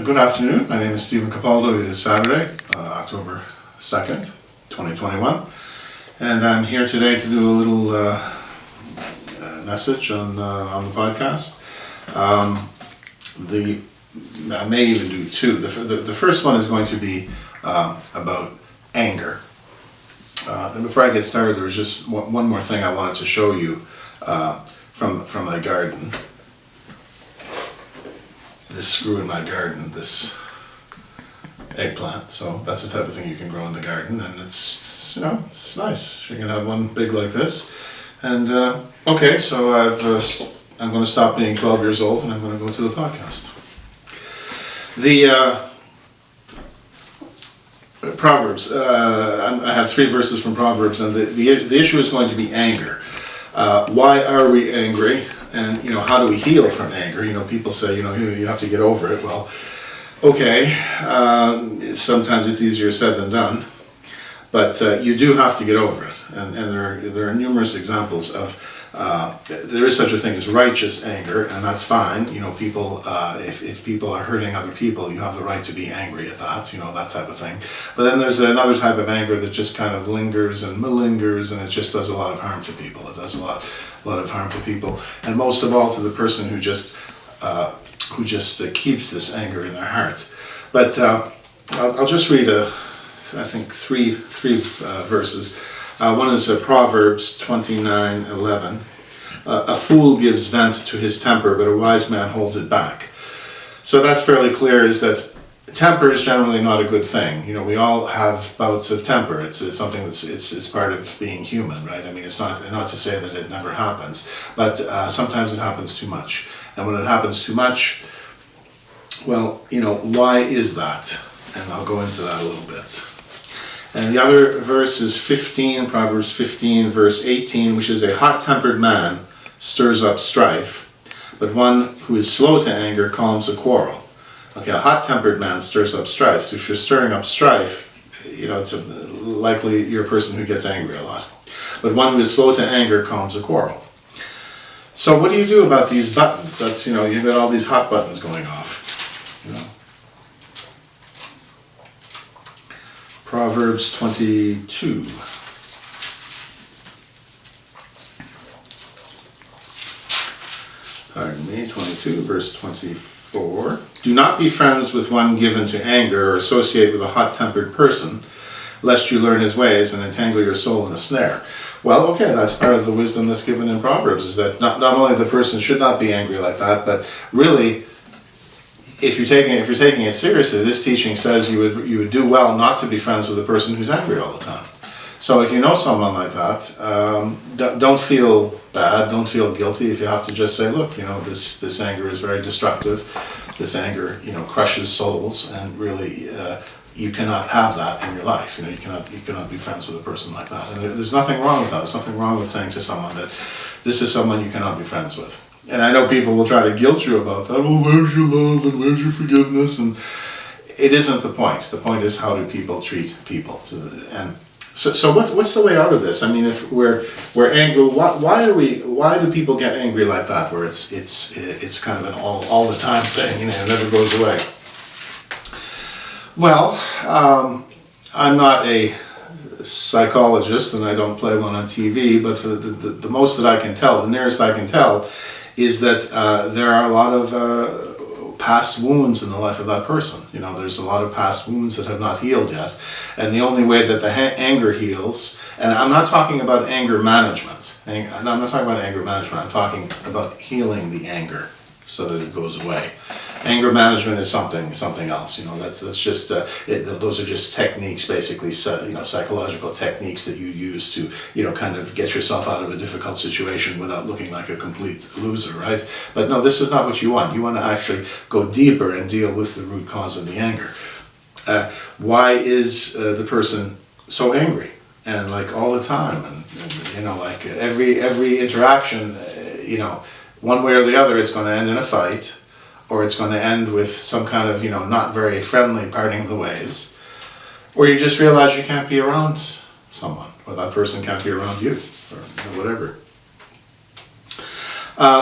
Good afternoon. My name is Stephen Capaldo. It is Saturday, October 2nd, 2021, and I'm here today to do a little message on the podcast. I may even do two. The first one is going to be about anger. And before I get started, there was just one more thing I wanted to show you from my garden. This screw in my garden, this eggplant. So that's the type of thing you can grow in the garden, and it's nice. You can have one big like this. And okay, so I'm going to stop being 12 years old, and I'm going to go to the podcast. The Proverbs. I have three verses from Proverbs, and the issue is going to be anger. Why are we angry? And how do we heal from anger? People say you have to get over it. Well, okay. Sometimes it's easier said than done, but you do have to get over it. And there are numerous examples of there is such a thing as righteous anger, and that's fine. People if people are hurting other people, you have the right to be angry at that. That type of thing. But then there's another type of anger that just kind of lingers and malingers, and it just does a lot of harm to people. It does a lot of harm to people, and most of all to the person who just keeps this anger in their heart. But I'll just read I think three verses. One is Proverbs 29:11. A fool gives vent to his temper, but a wise man holds it back. So that's fairly clear, is that temper is generally not a good thing. We all have bouts of temper. It's something it's part of being human, right? I mean, it's not to say that it never happens, but sometimes it happens too much. And when it happens too much, well, why is that? And I'll go into that a little bit. And the other verse is Proverbs 15, verse 18, which is, a hot-tempered man stirs up strife, but one who is slow to anger calms a quarrel. Okay, a hot-tempered man stirs up strife. So if you're stirring up strife, it's likely you're a person who gets angry a lot. But one who is slow to anger calms a quarrel. So what do you do about these buttons? That's, you've got all these hot buttons going off. Proverbs 22. Pardon me, 22, verse 24. Do not be friends with one given to anger, or associate with a hot-tempered person, lest you learn his ways and entangle your soul in a snare. Well, okay, that's part of the wisdom that's given in Proverbs, is that not only the person should not be angry like that, but really, if you're taking it seriously, this teaching says you would do well not to be friends with a person who's angry all the time. So if you know someone like that, don't feel bad, don't feel guilty if you have to just say, look, this anger is very destructive. This anger, crushes souls, and really, you cannot have that in your life. You cannot be friends with a person like that. And there's nothing wrong with that. There's nothing wrong with saying to someone that this is someone you cannot be friends with. And I know people will try to guilt you about that. Well, where's your love and where's your forgiveness? And it isn't the point. The point is, how do people treat people? And so what's the way out of this? I mean, if we're angry, why do people get angry like that? Where it's kind of an all the time thing, it never goes away. Well, I'm not a psychologist, and I don't play one on TV, but for the most that I can tell, the nearest I can tell, is that there are a lot of past wounds in the life of that person. There's a lot of past wounds that have not healed yet, and the only way that the anger heals, and I'm not talking about anger management. I'm not talking about anger management. I'm talking about healing the anger so that it goes away. Anger management is something else. That's just those are just techniques, basically. Psychological techniques that you use to kind of get yourself out of a difficult situation without looking like a complete loser, right? But no, this is not what you want. You want to actually go deeper and deal with the root cause of the anger. Why is the person so angry and like all the time, and like every interaction, one way or the other, it's going to end in a fight, or it's going to end with some kind of, not very friendly parting of the ways, or you just realize you can't be around someone, or that person can't be around you, or whatever.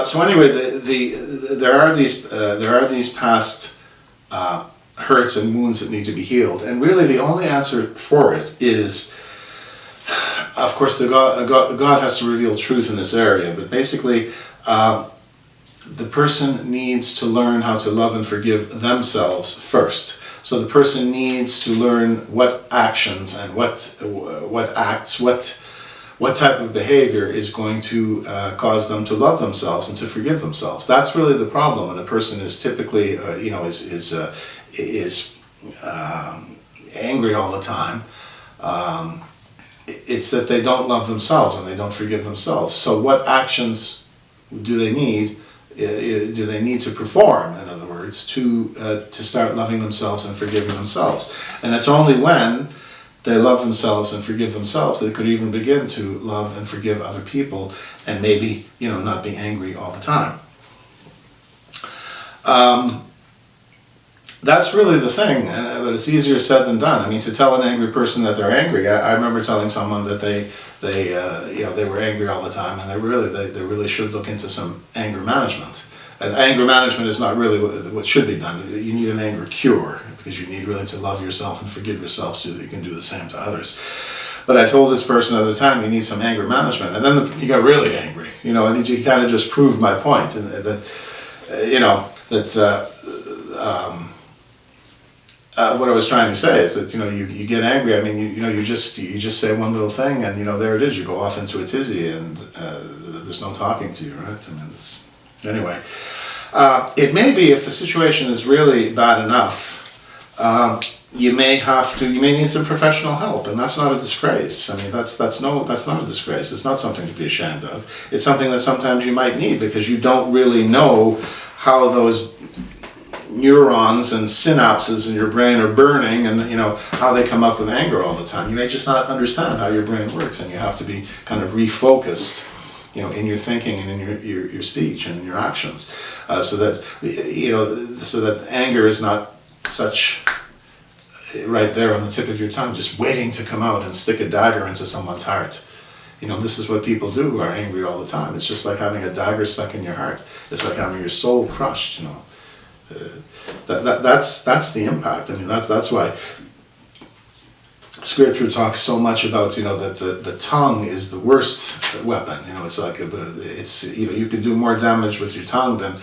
So anyway, there are these past hurts and wounds that need to be healed. And really the only answer for it is, of course, God has to reveal truth in this area, but basically the person needs to learn how to love and forgive themselves first. So the person needs to learn what actions and what acts, what type of behavior is going to cause them to love themselves and to forgive themselves. That's really the problem when a person is typically, is angry all the time. It's that they don't love themselves and they don't forgive themselves. So what actions do they need? Do they need to perform, in other words, to start loving themselves and forgiving themselves? And it's only when they love themselves and forgive themselves they could even begin to love and forgive other people, and maybe, not be angry all the time. That's really the thing, but it's easier said than done. I mean, to tell an angry person that they're angry, I remember telling someone that they were angry all the time, and they really should look into some anger management. And anger management is not really what should be done. You need an anger cure, because you need really to love yourself and forgive yourself so that you can do the same to others. But I told this person at the time, you need some anger management, and then he got really angry, and he kind of just proved my point, and what I was trying to say is that you get angry. I mean you just say one little thing, and there it is. You go off into a tizzy, and there's no talking to you, right? I mean, anyway. It may be, if the situation is really bad enough, you may need some professional help, and that's not a disgrace. I mean, that's not a disgrace. It's not something to be ashamed of. It's something that sometimes you might need, because you don't really know how those neurons and synapses in your brain are burning, and how they come up with anger all the time. You may just not understand how your brain works, and you have to be kind of refocused, in your thinking and in your speech and in your actions, so that anger is not such right there on the tip of your tongue, just waiting to come out and stick a dagger into someone's heart. This is what people do who are angry all the time. It's just like having a dagger stuck in your heart. It's like having your soul crushed. That's the impact. I mean, that's why Scripture talks so much about that the tongue is the worst weapon. It's like you can do more damage with your tongue than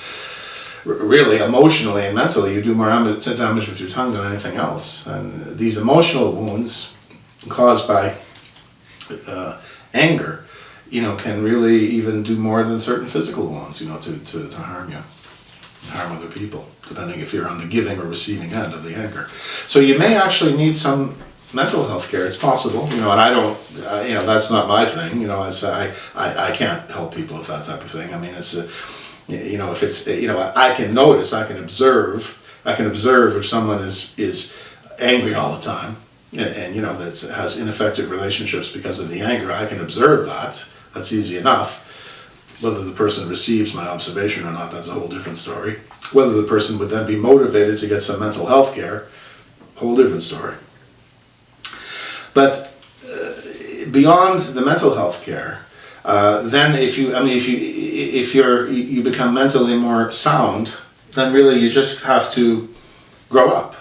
really emotionally and mentally. You do more damage with your tongue than anything else. And these emotional wounds caused by anger, can really even do more than certain physical wounds, to harm you. Harm other people, depending if you're on the giving or receiving end of the anger. So you may actually need some mental health care. It's possible, and I don't, that's not my thing. I can't help people with that type of thing. I mean, it's, if it's, I can notice, I can observe if someone is angry all the time, and that has ineffective relationships because of the anger. I can observe that. That's easy enough. Whether the person receives my observation or not, that's a whole different story. Whether the person would then be motivated to get some mental health care, whole different story. But beyond the mental health care, then if you become mentally more sound, then really you just have to grow up.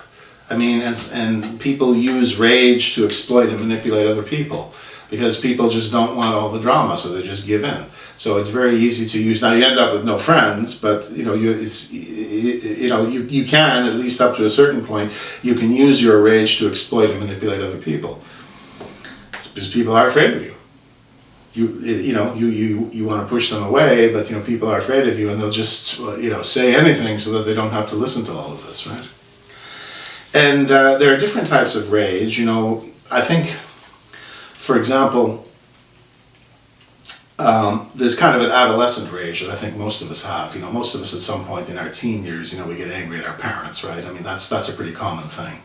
I mean, and people use rage to exploit and manipulate other people, because people just don't want all the drama, so they just give in. So it's very easy to use. Now you end up with no friends, but you can, at least up to a certain point, you can use your rage to exploit and manipulate other people. It's because people are afraid of you. You want to push them away, but people are afraid of you, and they'll just say anything so that they don't have to listen to all of this, right? And there are different types of rage. I think, for example, there's kind of an adolescent rage that I think most of us have. Most of us at some point in our teen years, we get angry at our parents, right? I mean, that's a pretty common thing.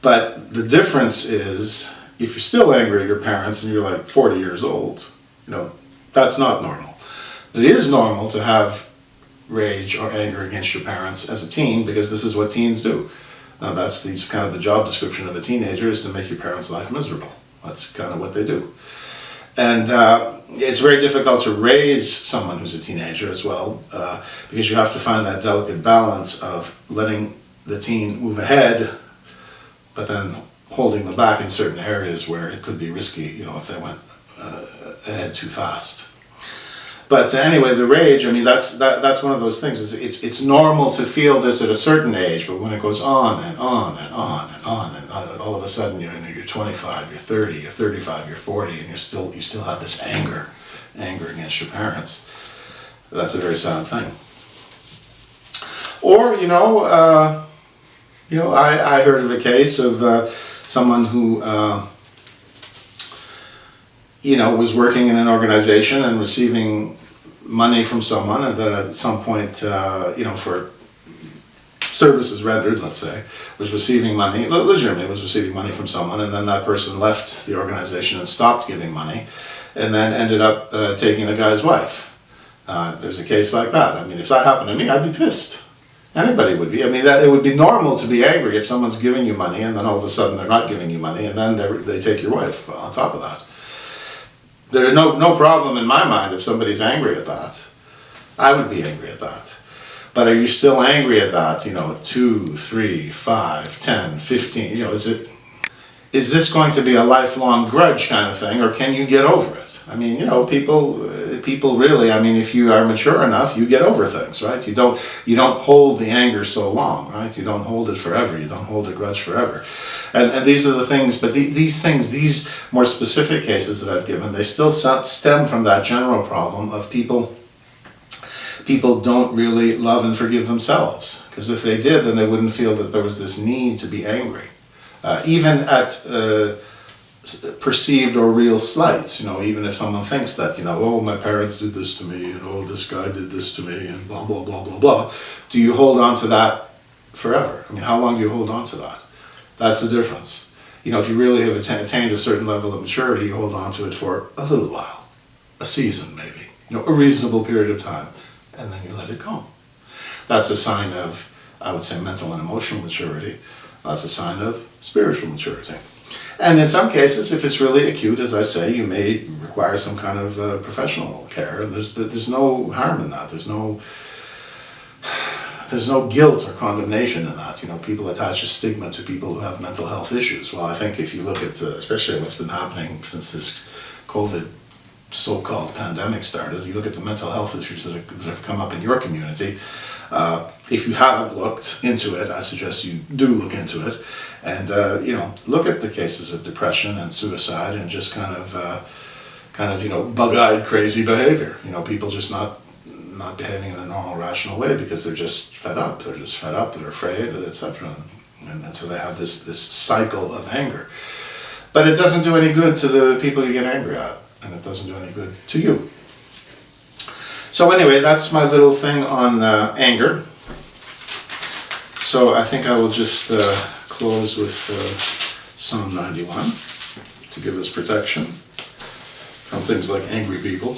But the difference is, if you're still angry at your parents and you're like 40 years old, that's not normal. But it is normal to have rage or anger against your parents as a teen, because this is what teens do. Now, that's kind of the job description of a teenager, is to make your parents' life miserable. That's kind of what they do. And it's very difficult to raise someone who's a teenager as well, because you have to find that delicate balance of letting the teen move ahead, but then holding them back in certain areas where it could be risky, if they went ahead too fast. But anyway, the rage, that's one of those things. It's normal to feel this at a certain age, but when it goes on and on and on and on, and all of a sudden you're 25, you're 30, you're 35, you're 40, and you still have this anger against your parents. That's a very sad thing. Or I heard of a case of someone who was working in an organization and receiving money from someone, and then at some point, for services rendered, let's say, was receiving money, legitimately was receiving money from someone, and then that person left the organization and stopped giving money, and then ended up taking the guy's wife. There's a case like that. If that happened to me, I'd be pissed. Anybody would be. It would be normal to be angry if someone's giving you money, and then all of a sudden they're not giving you money, and then they take your wife on top of that. There's no problem in my mind if somebody's angry at that. I would be angry at that. But are you still angry at that, 2, 3, 5, 10, 15, is this going to be a lifelong grudge kind of thing, or can you get over it? People really, if you are mature enough, you get over things, right? You don't hold the anger so long, right? You don't hold it forever. You don't hold a grudge forever. And these are the things, but these more specific cases that I've given, they still stem from that general problem of people don't really love and forgive themselves. Because if they did, then they wouldn't feel that there was this need to be angry. Even at perceived or real slights, even if someone thinks that, oh, my parents did this to me, and oh, this guy did this to me, and blah, blah, blah, blah, blah. Do you hold on to that forever? How long do you hold on to that? That's the difference. If you really have attained a certain level of maturity, you hold on to it for a little while, a season maybe, a reasonable period of time, and then you let it go. That's a sign of, I would say, mental and emotional maturity. That's a sign of spiritual maturity. And in some cases, if it's really acute, as I say, you may require some kind of professional care, and there's no harm in that. There's no guilt or condemnation in that. People attach a stigma to people who have mental health issues. Well, I think if you look at, especially what's been happening since this COVID so-called pandemic started, you look at the mental health issues that have come up in your community. If you haven't looked into it, I suggest you do look into it, and look at the cases of depression and suicide, and just kind of bug-eyed crazy behavior. People just not behaving in a normal, rational way because they're just fed up. They're just fed up. They're afraid, etc. And so they have this cycle of anger. But it doesn't do any good to the people you get angry at, and it doesn't do any good to you. So anyway, that's my little thing on anger. So I think I will just close with Psalm 91 to give us protection from things like angry people.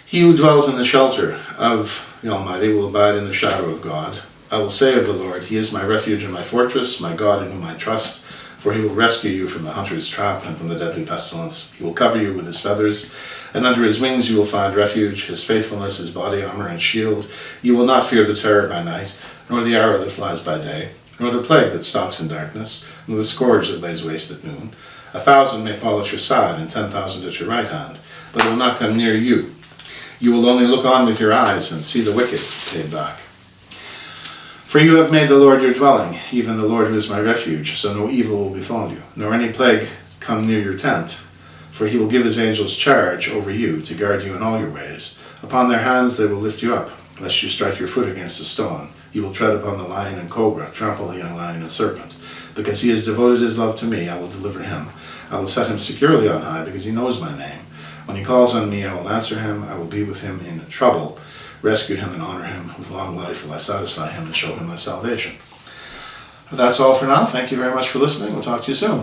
He who dwells in the shelter of the Almighty will abide in the shadow of God. I will say of the Lord, He is my refuge and my fortress, my God in whom I trust. For He will rescue you from the hunter's trap and from the deadly pestilence. He will cover you with His feathers, and under His wings you will find refuge. His faithfulness is body armor and shield. You will not fear the terror by night, nor the arrow that flies by day, nor the plague that stalks in darkness, nor the scourge that lays waste at noon. 1,000 may fall at your side, and 10,000 at your right hand, but it will not come near you. You will only look on with your eyes and see the wicked paid back. For you have made the Lord your dwelling, even the Lord who is my refuge, so no evil will befall you, nor any plague come near your tent. For He will give His angels charge over you, to guard you in all your ways. Upon their hands they will lift you up, lest you strike your foot against a stone. You will tread upon the lion and cobra, trample the young lion and serpent. Because He has devoted His love to me, I will deliver Him. I will set Him securely on high, because He knows my name. When He calls on me, I will answer Him. I will be with Him in trouble. Rescue Him and honor Him. With long life will I satisfy Him and show Him my salvation. That's all for now. Thank you very much for listening. We'll talk to you soon.